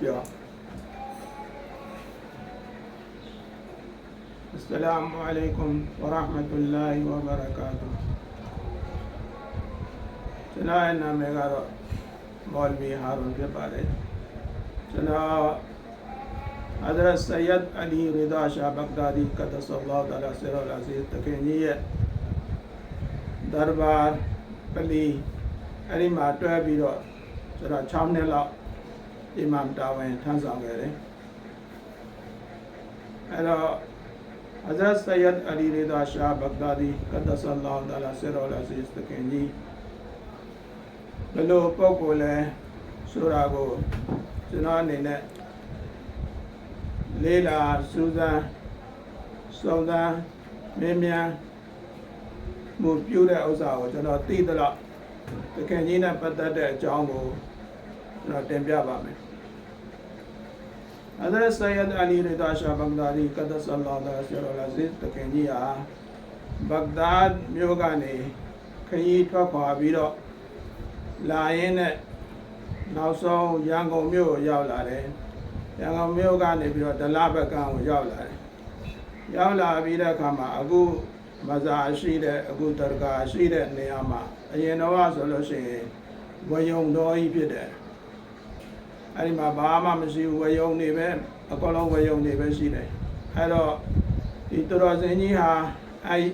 ပြောAssalamu alaikum wa rahmatullahi wa barakatuh ကျွန်တော်ရဲ့နာမည်ကတော့မော်လ်ဗီဟာရွန်ဖြစ်ပါတယ်ကျွန်တော် Hazrat Sayyid Ali Rida Shah Baghdadi Qaddasallahu ta'ala sirrul aziz တခင်ကြီးရဲ့Darbar ပလီအဲ့ဒီမှာတွဲပြီးတော့ကျွန်တော်6နှစ်လောက်အီမမ်တာဝန်ထမ်းဆောင်ခဲ့တယ်အဲ့တော့ Hazrat Sayyid Ali Rida Shah Baghdadi Qaddasallahu ta'ala sirrul aziz တခင်ကြီးဘယ်လိုပုဂ္ဂိုလ်လဲဆိုတာကိုကျွန်တော်အနေနဲ့လေးလာစူးစမ်းစုံစမ်းမြင်မြန်မှုပြုတဲ့ဥစ္စာကိုကျွန်တော်သိသလောက်တခင်ကြီးနဲ့ပတ်သက်တဲ့အကြောင်းကိုကျွန်တော်တင်ပြပါမယ်Hazrat Sayyid Ali Rida Shah Baghdadi Qaddasallahu ta'ala sirrul aziz တခင်ကြီးဟာဘဂ္ဂဒတ်မြို့ကနေခရီးထွက်ခွာပြီးတော့လာရင်းနဲ့နောက်ဆုံးရန်ကုန်မြို့ကိုရောက်လာတယ်ရန်ကုန်မြို့ကနေပြီးတော့ဒလဘကံကိုရောက်လာတယ်ရောက်လာပြီးတဲ့အခါမှာအခုမဇာရှိတဲ့အခုတရကာရှိတဲ့နေရာမှာအရင်တော့ဆိုလို့ရှိရင်ဝယုံတော်ကြီးဖြစ်တယ်အဲ့ဒီမှာဘာမှမရှိဘူးဝယုံနေပဲအကောင်လုံးဝယုံနေပဲရှိတယ်အဲ့တော့ဒီတော်စင်ကြီးဟာအဲ့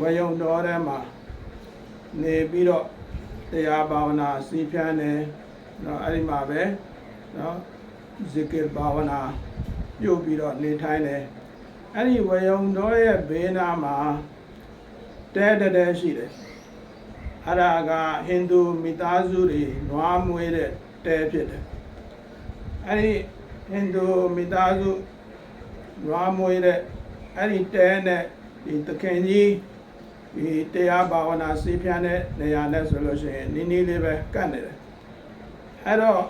ဝယုံတော်ထဲမှာနေပြီးတော့တရားဘာဝနာစီးဖြန်းတယ်နော်အဲ့ဒီမှာပဲနော်ဇီကရ်ဘာဝနာပြုပြီးတော့နေထိုင်တယ်အဲ့ဒီဝယုံတော်ရဲ့ဘေးနားမှာတဲရှိတယ်အဲ့ဒါကဟိန္ဒူမိသားစုတွေနွားမွေးတဲ့တဲဖြစ်တယ်အဲ့ဒီဟိန္ဒူမိသားစုနွားမွေးတဲ့အဲ့ဒီတဲနဲ့ဒီသခင်ကြီးဒီတရားဘာဝနာစီးဖြန်းတဲ့နေရာနဲ့ဆိုလို့ရှိရင်နီးနီးလေးပဲကတ်နေတယ်အဲ့တော့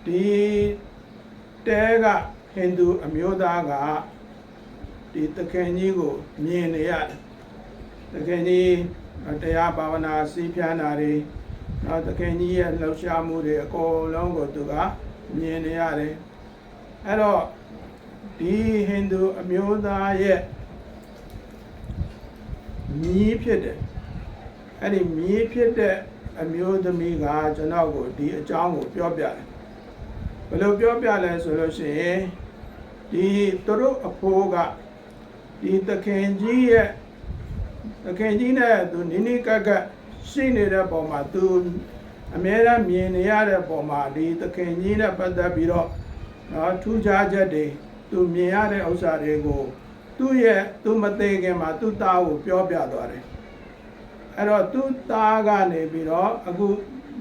ဒီတဲကဟိန္ဒူအမျိုးသားကဒီသခင်ကြီးကိုမြင်နေရတယ်သခင်ကြီးတရားဘာဝနာစီးဖြန်းတာတွေနောက်သခင်ကြီးရဲ့လှုပ်ရှားမှုတွေအကုန်လုံးကိုသူကမြင်နေရတယ်အဲ့တော့ဒီဟိန္ဒူအမျိုးသားရဲ့မြည်ဖြစ်တယ်အဲ့ဒီမြည်ဖြစ်တဲ့အမျိုးသမီးကကျွန်တော်ကိုဒီအကြောင်းကိုပြောပြတယ်ဘယ်လိုပြောပြလဲဆိုလို့ရှိရင်ဒီသူတို့အဖိုးကဒီသခင်ကြီးနဲ့သူနိနိကကရှိနေတဲ့ပုံမှာသူအများအားမြင်နေရတဲ့ပုံမှာဒီသခင်ကြီးနဲ့ပတ်သက်ပြီးတော့ထူးခြားချက်တွေသူမြင်ရတဲ့ဥစ္စာတွေကိုသူမသိခင်မှာသူ့သားကိုပြောပြသွားတယ်အဲ့တော့သူ့သားကနေပြီးတော့အခု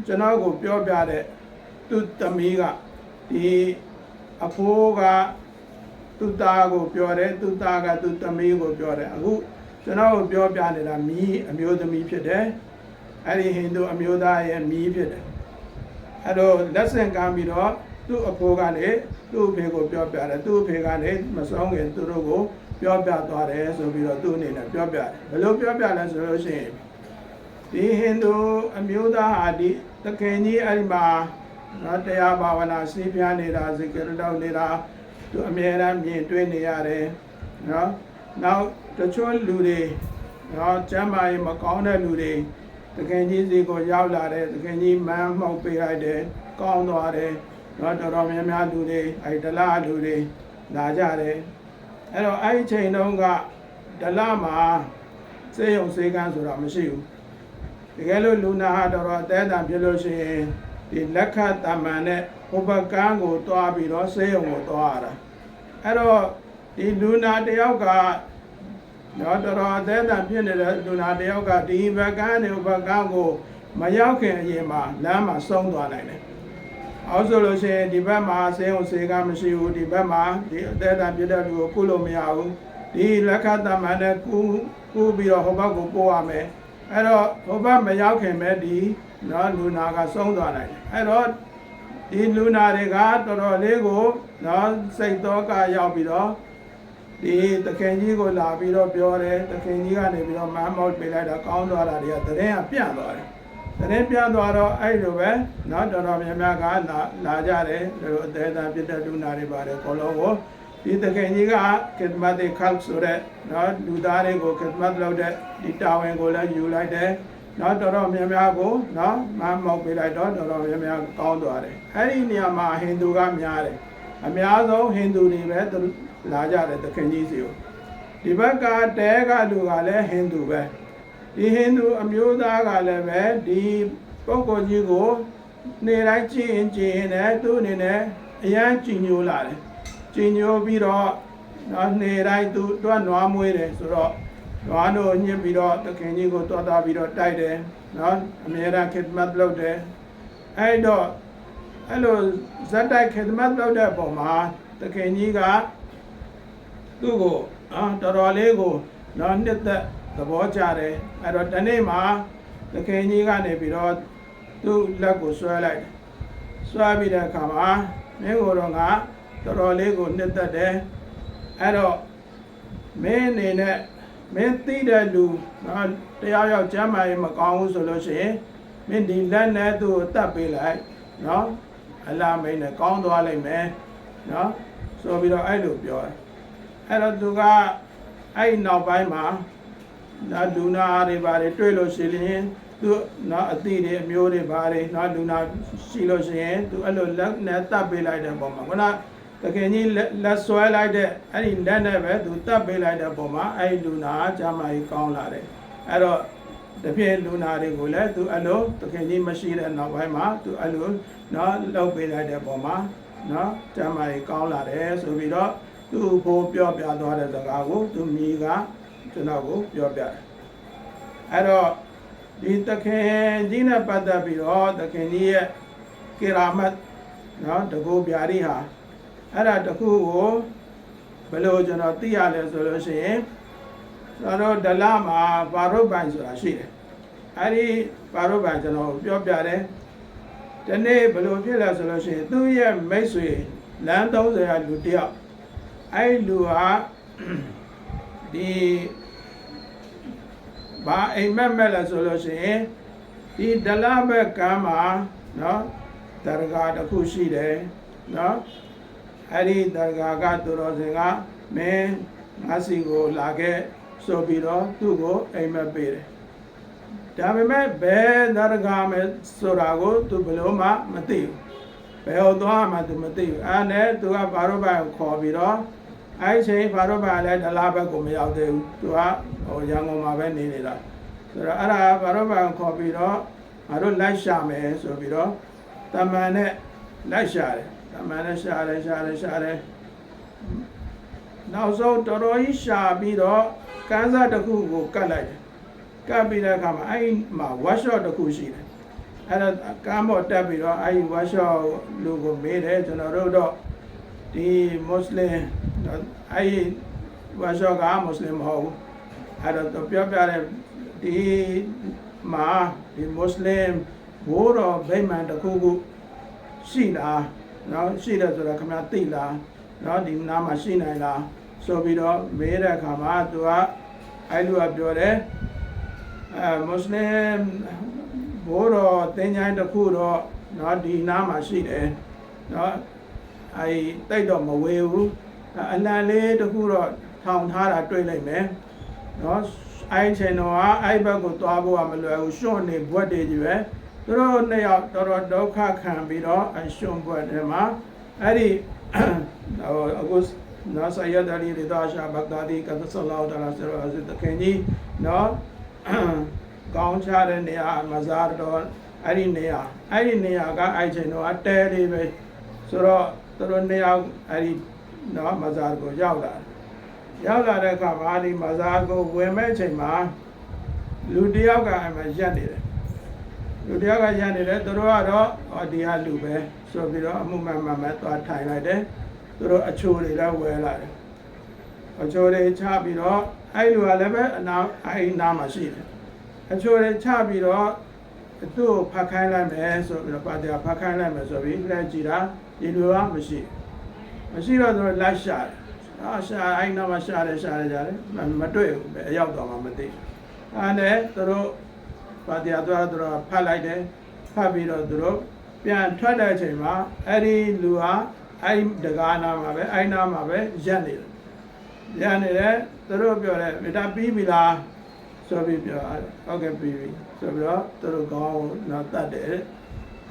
ကျွန်တော်ကိုပြောပြတဲ့သူ့သမီးကဒီအဖိုးကသူ့သားကိုပြောတယ်သူ့သားကသူ့သမီးကိုပြောတယ်အခုကျွန်တော်ကိုပြောပြနေတာမီးအမျိုးသမီးဖြစ်တယ်အဲ့ဒီဟိန္ဒူအမျိုးသားရဲ့မီးဖြစ်တယ်အဲ့တော့လက်ဆင့်ကမ်းပြီးတော့သူ့အဖိုးကနေသူ့အဖေကိုပြောပြတယ်သူ့အဖေကနေမဆုံးခင်သူတို့ကိုပြောပြသွားတယ်ဆိုပြီးတော့သူ့အနေနဲ့ပြောပြတယ်ဘယ်လိုပြောပြလဲဆိုလို့ရှိရင်ဒီဟိန္ဒူအမျိုးသားဟာဒီသခင်ကြီးအဲ့ဒီမှာတရားဘာဝနာစီးပြားနေတာဇီကရ်တောက်နေတာသူအမြဲတမ်းမြင်တွေ့နေရတယ်နော်နောက်တချို့လူတွေကျမ်းမာရေးမကောင်းတဲ့လူတွေသခင်ကြီးစီကိုရောက်လာတယ်သခင်ကြီးမန်းမှုတ်ပေးလိုက်တယ်ကောင်းသွားတယ်တော်တော်များများလူတွေအဲ့ဒလလူတွေလာကြတယ်အဲ့တော့အဲ့ဒီချိန်တုန်းကဒလမှာစေယုံစေကန်းဆိုတာမရှိဘူးတကယ်လို့လူနာဟာတော်တော်အသက်အတန်ဖြစ်လို့ရှိရင်ဒီလက်ခတမန်နဲ့ဟိုဘကန်းကိုတွားပြီးတော့စေယုံကိုတွားရတာအဲ့တော့ဒီလူနာတယောက်ကတော်တော်အသက်အတန်ဖြစ်နေတဲ့လူနာတယောက်ကဒီဘကန်းနဲ့ဟိုဘကန်းကိုမရောက်ခင်အရင်မှာလမ်းမှာဆုံးသွားနိုင်တယ်အောက်ဆိုလို့ရှိရင်ဒီဘက်မှာစေယုံစေကန်းမရှိဘူးဒီဘက်မှာဒီအသက်အတန်ဖြစ်တဲ့လူကိုကုလို့မရဘူးဒီလက်ခတမန်နဲ့ကူပြီးတော့ဟိုဘက်ကိုပို့ရမယ်အဲ့တော့ဟိုဘက်မရောက်ခင်ပဲဒီလူနာကဆုံးသွားနိုင်တယ်အဲ့တော့ဒီလူနာတွေကတော်တော်လေးကိုစိတ်တော့ကရောက်ပြီးတော့ဒီသခင်ကြီးကိုလာပြီးတော့ပြောတယ်သခင်ကြီးကနေပြီးတော့မန်းမောက်ပေးလိုက်တာကောင်းသွားတာတွေကသတင်းကပြန့်သွားတယ် သတင်းပြသွားတော့အဲ့လိုပဲနော်တော်တော်များများကလာကြတယ်တို့အသေးသားပြတဲ့လူနာတွေပါတယ်ခေါ်လို့ကိုဒီတခင်ကြီးကခေတ္မတ်ခက်ဆိုတဲ့နော်လူသားတွေကိုခေတ္မတ်လုပ်တဲ့ဒီတာဝန်ကိုလည်းယူလိုက်တယ်နော်တော်တော်များများကိုနော်မမောက်ပေးလိုက်တော့တော်တော်များများကောင်းသွားတယ်အဲ့ဒီနေရာမှာဟိန္ဒူကများတယ်အများဆုံးဟိန္ဒူတွေပဲလာကြတယ်တခင်ကြီးစီကိုဒီဘက်ကတဲကလူကလည်းဟိန္ဒူပဲဒီဟိန္ဒူအမျိုးသားကလည်းပဲဒီပုဂ္ဂိုလ်ကြီးကိုနေတိုင်းကြည့်ရင်လည်းသူ့အနေနဲ့အရန်ကြည်ညိုလာတယ်ကြည်ညိုပြီးတော့နော်နေတိုင်းသူကနွားမွေးတယ်ဆိုတော့နွားတို့ညှစ်ပြီးတော့တခင်ကြီးကိုတွားတာပြီးတော့တိုက်တယ်နော်အမြဲတမ်းခေတ္တမတ်လုပ်တယ်အဲ့တော့အဲ့လိုဇက်တိုက်ခေတ္တမတ်လုပ်တဲ့ပုံမှာတခင်ကြီးကသူ့ကိုတော်တော်လေးကိုနော်နှစ်သက်သဘောကျတယ်အဲ့တော့ဒီနေ့မှာတခင်ကြီးကနေပြီးတော့သူ့လက်ကိုဆွဲလိုက်တယ်ဆွဲပြီးတဲ့အခါမှာမင်းကိုတော့ငါတော်တော်လေးကိုနှစ်သက်တယ်အဲ့တော့မင်းအနေနဲ့မင်းသိတဲ့လူနော်တရားရောက်ကျမ်းမာရေးမကောင်းဘူးဆိုလို့ရှိရင်မင်းဒီလက်နဲ့သူ့ကိုတတ်ပေးလိုက်နော်အလားမိန်နဲ့ကောင်းသွားလိမ့်မယ်နော်ဆိုပြီးတော့အဲ့လိုပြောတယ်အဲ့တော့သူကအဲ့နောက်ပိုင်းမှာနော်လူနာတွေပါတယ်တွေ့လို့ရှိရင်သူနော်အသီးတွေအမျိုးတွေပါတယ်နော်လူနာရှိလို့ရှိရင်သူအဲ့လိုလက်နဲ့တတ်ပေးလိုက်တဲ့ပုံမှာခုနတခင်ကြီးလက်ဆွဲလိုက်တဲ့အဲ့ဒီလက်နဲ့ပဲသူတတ်ပေးလိုက်တဲ့ပုံမှာအဲ့ဒီလူနာကျမကြီးကောင်းလာတယ်အဲ့တော့တပြည့်လူနာတွေကိုလည်းသူအဲ့လိုတခင်ကြီးမရှိတဲ့နောက်ပိုင်းမှာသူအဲ့လိုနော်လုပ်ပေးလိုက်တဲ့ပုံမှာနော်ကျမကြီးကောင်းလာတယ်ဆိုပြီးတော့သူ့ကိုပြောပြသွားတဲ့စကားကိုသူမိကကျွန်တော်ကိုပြောပြတယ်အဲ့တော့ဒီတခင်ကြီးနဲ့ပတ်သက်ပြီးတော့တခင်ကြီးရဲ့ကေရာမတ်နော်တကူပြာရီဟာအဲ့ဒါတခုကိုဘယ်လိုကျွန်တော်သိရလဲဆိုလို့ရှိရင်ကျွန်တော်ဒလမှာပါရုပ်ပိုင်ဆိုတာရှိတယ်အဲ့ဒီပါရုပ်ပိုင်ကျွန်တော်ပြောပြတယ်ဒီနေ့ဘယ်လိုဖြစ်လဲဆိုလို့ရှိရင်သူ့ရဲ့မိတ်ဆွေလမ်း30ရာလူတယောက်အဲ့လူဟာဒီဘာအိမ်မက်မဲ့လဲဆိုလို့ရှိရင်ဒီဒလဘက်ကမ်းမှာနော်တရဂါတစ်ခုရှိတယ်နော်အဲ့ဒီတရဂါကသူတော်စင်ကမင်းငါစီကိုလာခဲ့ဆိုပြီးတော့သူ့ကိုအိမ်မက်ပေးတယ်ဒါပေမဲ့ဘယ်တရဂါမဲ့ဆိုတာကိုသူဘယ်လိုမှမသိဘူးဘယ်ဟောသွားမှသူမသိဘူးအဲ့နဲ့သူကဘာလို့ဘာခေါ်ပြီးတော့အဲ့ချိန်ဘာလို့ဘာလဲဒလဘက်ကိုမရောက်သေးဘူးသူကရန်ကုန်မှာပဲနေနေတာဆိုတော့အဲ့ဒါဘာလို့ဘာခေါ်ပြီးတော့ငါတို့လိုက်ရှာမယ်ဆိုပြီးတော့တမန်နဲ့လိုက်ရှာတယ်တမန်နဲ့ရှာတယ်နောက်ဆုံးတော်တော်ကြီးရှာပြီးတော့ကန်းစားတစ်ခုကိုကတ်လိုက်တယ်ကတ်ပြီးတဲ့အခါမှာအဲ့မှာဝက်ရှော့တစ်ခုရှိတယ်အဲ့ဒါကမ်းပေါ်တက်ပြီးတော့အဲ့ဒီဝက်ရှော့လူကိုမေးတယ်ကျွန်တော်တို့တော့ဒီမွတ်စလင်အဲ့ဒီဝါရှော့ကမွတ်စလင်မဟုတ်ဘူးအဲ့တော့ပြောပြတဲ့ဒီမှာဒီမွတ်စလင်ဘိုးတော်ဗိမာန်တစ်ခုခုရှိလားနော်ရှိတယ်ဆိုတော့ခင်ဗျာသိလားနော်ဒီနားမှာရှိနိုင်လားဆိုပြီးတော့မေးတဲ့အခါမှာသူကအဲ့လူကပြောတယ်မွတ်စလင်ဘိုးတော်တင်ချိုင်းတစ်ခုတော့နော်ဒီနားမှာရှိတယ်နော်အဲ့တိတ်တော့မဝေဘူးအလံလေးတစ်ခုတော့ထောင်ထားတာတွေ့လိုက်မယ်နော်အဲ့ချိန်တော့အဲ့ဘက်ကိုသွားဖို့ကမလွယ်ဘူးရှွန့်နေဘွက်တွေကြီးပဲသူတို့နှစ်ယောက်တော်တော်ဒုက္ခခံပြီးတော့အရှွန့်ဘွက်တွေမှာအဲ့ဒီအခုနော်ဆယဒ်အလီရီဒါရှာဘဂဒါဒီကသဆလောတလာဆရာဇ်တခင်ကြီးနော်ကောင်းချတဲ့နေရာမဇာတော်အဲ့ဒီနေရာကအဲ့ချိန်တော့တဲလေးပဲဆိုတော့သူတို့နှစ်ယောက်အဲ့ဒီနော်မဇာကိုရောက်လာတဲ့အခါမှာဒီမဇာကိုဝင်မဲ့ချိန်မှာလူတယောက်ကအဲ့မှာရက်နေတယ်သူတို့ကတော့ဒီဟာလူပဲဆိုပြီးတော့အမှုမှန်သွားထိုင်လိုက်တယ်သူတို့အချိုတွေလည်းဝဲလာတယ်အချိုတွေချပြီးတော့အဲ့လူကလည်းပဲအနာမှာရှိတယ်အချိုတွေချပြီးတော့သူ့ကိုဖတ်ခိုင်းလိုက်မယ်ဆိုပြီးတော့ပါတရားဖတ်ခိုင်းလိုက်မယ်ဆိုပြီးလက်ကြည့်တာဒီလူကမရှိတော့သူတို့လိုက်ရှာတယ်ရှာအဲ့နာမှာရှာတယ်ကြတယ်မတွေ့ဘူးအရောက်တော့မှမသိအဲ့နဲ့သူတို့ ပါတရားသွားသူတို့ဖတ်လိုက်တယ်ဖတ်ပြီးတော့သူတို့ပြန်ထွက်တဲ့အချိန်မှာအဲ့ဒီလူဟာအဲ့ဒီတကားနာမှာပဲအဲ့နာမှာပဲရက်နေတယ်ရက်နေတယ်သူတို့ပြောတယ်မေတ္တာပြီးပြီလားဆိုပြီးပြောဟုတ်ကဲ့ပြီးပြီဆိုပြီးတော့သူတို့ကောင်းတော့တတ်တယ်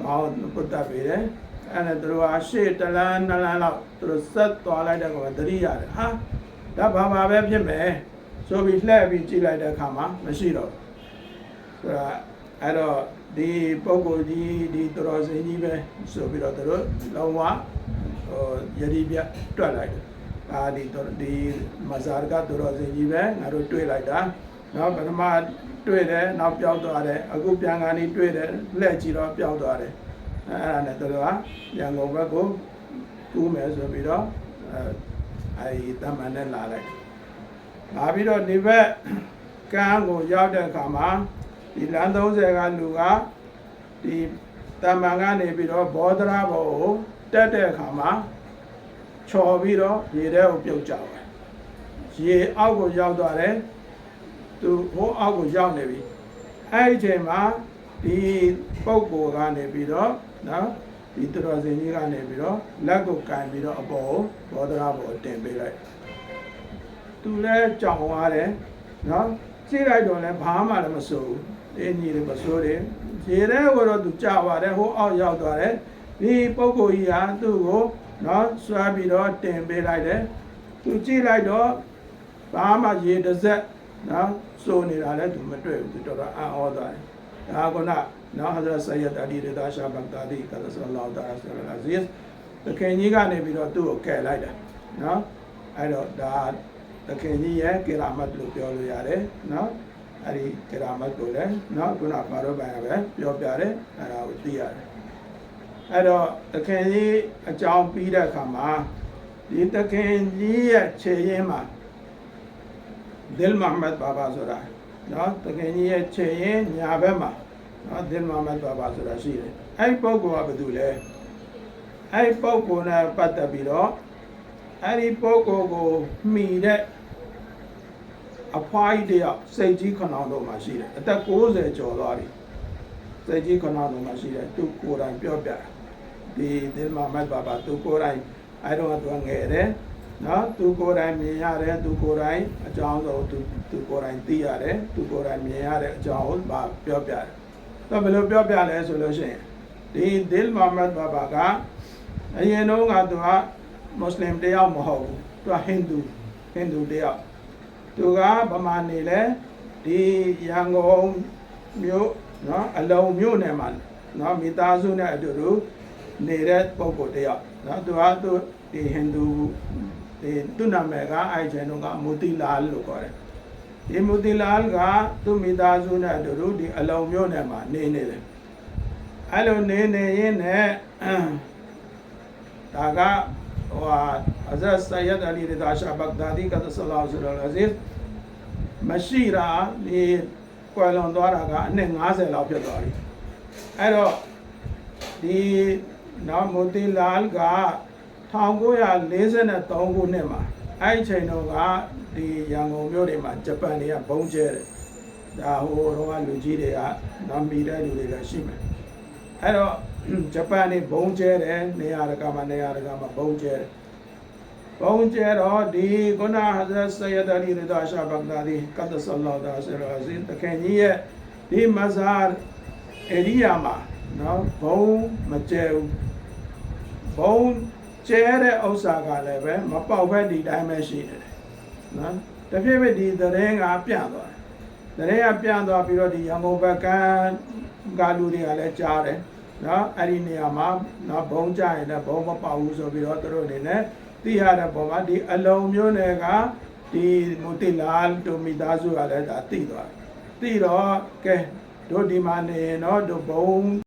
ကောင်းပုတ်တတ်ပြီတယ်အဲ့ဒါသူတို့ကရှေ့တလန်း2လန်းလောက်သူတို့ဆက်သွားလိုက်တဲ့ကောင်သတိရတယ်ဟာဒါဘာပဲဖြစ်မယ်ဆိုပြီးလှည့်ပြီးကြည့်လိုက်တဲ့အခါမှာမရှိတော့ဆိုတော့အဲ့တော့ဒီပုဂ္ဂိုလ်ကြီးဒီသူတော်စင်ကြီးပဲဆိုပြီးတော့သူတို့လုံးဝယတိပြတွက်လိုက်တယ်ဒါဒီမဇာရကသူတော်စင်ကြီးပဲငါတို့တွေ့လိုက်တာနော်ပထမတွေ့တယ်နောက်ပျောက်သွားတယ်အခုပြန်ကနေတွေ့တယ်လှည့်ကြည့်တော့ပျောက်သွားတယ်အဲ့ဒါနဲ့သူတို့ကရန်ကုန်ဘက်ကိုကူးမယ်ဆိုပြီးတော့အဲဒီတမန်နဲ့လာလိုက်လာပြီးတော့ဒီဘက်ကမ်းကိုရောက်တဲ့အခါမှာဒီလမ်း30ကလူကဒီတမန်ကနေပြီးတော့ဘောဓရာဘောကိုတက်တဲ့အခါမှာချော်ပြီးတော့ရေထဲကိုပြုတ်ကျသွားရေအောက်ကိုရောက်သွားတယ်သူဟိုအောက်ကိုရောက်နေပြီအဲ့ဒီအချိန်မှာဒီပုဂ္ဂိုလ်ကနေပြီးတော့နော်ဒီသူတော်စင်ကြီးကနေပြီးတော့လက်ကိုကင်ပြီးတော့အပေါ်ကိုဘောဓရာဘောတင်ပေးလိုက်သူလည်းကြောင်သွားတယ်နော်ကြည့်လိုက်တော့လည်းဘာမှလည်းမစိုးဘူးအင်းကြီးလည်းမစိုးတယ်ရေထဲကိုတော့သူကြာသွားတယ်ဟိုအောက်ရောက်သွားတယ်ဒီပုဂ္ဂိုလ်ကြီးဟာသူ့ကိုနော်ဆွဲပြီးတော့တင်ပေးလိုက်တယ်သူကြည့်လိုက်တော့ဘာမှရေတစ်စက်နော်စိုးနေတာလည်းသူမတွေ့ဘူးသူတော်တော်အံ့ဩသွားတယ်ဒါကနော်ဟဇရတ်ဆယတ်အလီရဒါရှာဘဂဒါဒီကသဆလလောတာဆလလာဇီးတခင်ကြီးကနေပြီးတော့သူ့ကိုကယ်လိုက်တာနော်အဲ့တော့ဒါတခင်ကြီးရဲ့ကေရာမတ်လို့ပြောလို့ရတယ်နော်အဲ့ဒီကေရာမတ်ကိုလည်းနော်ခုနဘာလို့ပိုင်ရပဲပြောပြတယ်အဲ့ဒါကိုသိရတယ်အဲ့တော့တခင်ကြီးအကြောင်းပြီးတဲ့အခါမှာဒီတခင်ကြီးရဲ့ခြေရင်းမှာဒိလ်မိုဟမ္မဒ်ဘာဘာဆိုတာနော်တခင်ကြီးရဲ့ခြေရင်းညာဘက်မှာနော်ဒိလ်မိုဟမ္မဒ်ဘာဘာဆိုတာရှိတယ်အဲ့ဒီပုဂ္ဂိုလ်ကဘာတူလဲအဲ့ဒီပုဂ္ဂိုလ်နဲ့ပတ်သက်ပြီးတော့အဲ့ဒီပုဂ္ဂိုလ်ကိုမှီတဲ့အဖွားကြီးတယောက်စိတ်ကြီးခဏောင်းတော့မှရှိတယ်အသက်60ကျော်သွားပြီစိတ်ကြီးခဏောင်းတော့မှရှိတယ်သူကိုယ်တိုင်ပြောပြတာဒီဒိလ်မိုဟမ္မဒ်ဘာဘာသူကိုယ်တိုင်အဲ့တော့သူငယ်တယ်နော်သူကိုယ်တိုင်မြင်ရတယ်သူကိုယ်တိုင်အကြောင်းဆုံးသူကိုယ်တိုင်သိရတယ်သူကိုယ်တိုင်မြင်ရတဲ့အကြောင်းကိုပြောပြတယ်တော့ဘယ်လိုပြောပြလဲဆိုလို့ရှိရင်ဒီဒိလ်မိုဟမ္မဒ်ဘာဘာကအရင်တော့ကသူကမွတ်စလင်တယောက်မဟုတ်ဘူးသူကဟိန္ဒူတယောက်သူကဗမာနေလဲဒီရန်ကုန်မြို့နော်အလုံးမြို့နယ်မှာနော်မိသားစုနဲ့အတူတူနေတဲ့ပုဂ္ဂိုလ်တယောက်နော်သူဒီဟိန္ဒူဒီသူ့နာမည်ကအဲ့ကျန်တော့ကမူတီလာလို့ခေါ်တယ်ဒီမူတီလာကသူ့မိသားစုနဲ့အတူတူဒီအလုံးမြို့နယ်မှာနေတယ်အဲ့လိုနေရင်းနဲ့ဒါကဟိုဟဇရတ်ဆယတ်အလီရဒါရှာဘဂဒါဒီကသဆလောဆလအဇီဇ်မရှိတာဒီကွယ်လွန်သွားတာကအနှစ်50လောက်ဖြစ်သွားပြီအဲ့တော့ဒီနော်မူတီလာက1943ခုနှစ်မှာအဲ့ချိန်တော့ကဒီရန်ကုန်မြို့တွေမှာဂျပန်တွေကဘုံကျဲတယ်ဒါဟိုတော့လူကြီးတွေကနာမီတဲ့လူတွေလည်းရှိမယ်အဲ့တော့ဂျပန်တွေဘုံကျဲတယ်နေရာတကာမှာဘုံကျဲတယ်တော့ဒီခုနဟဇရတ်ဆယတ်အလီရဒါရှာဘဂဒါဒီကသဆလလောတာဆလအဇီတခင်ကြီးရဲ့ဒီမဇာဧရိယာမှာနော်ဘုံမကျဲဘူးဘုံကျဲတဲ့ဥစ္စာကလည်းပဲမပေါက်ဘဲဒီတိုင်းပဲရှိနေတယ်နော်တဖြည်းဖြည်းဒီသတင်းကပြန့်သွားတယ်သတင်းကပြန့်သွားပြီးတော့ဒီရန်ကုန်ဘက်ကလူတွေကလည်းကြားတယ်နော်အဲ့ဒီနေရာမှာနော်ဘုံကြရင်လည်းဘုံမပေါက်ဘူးဆိုပြီးတော့သူတို့အနေနဲ့သိရတဲ့ပုံမှာဒီအလုံးမျိုးနယ်ကဒီမူတီလာတို့မိသားစုကလည်းဒါသိသွားတယ်သိတော့ကဲတို့ဒီမှာနေရင်တော့တို့ဘုံ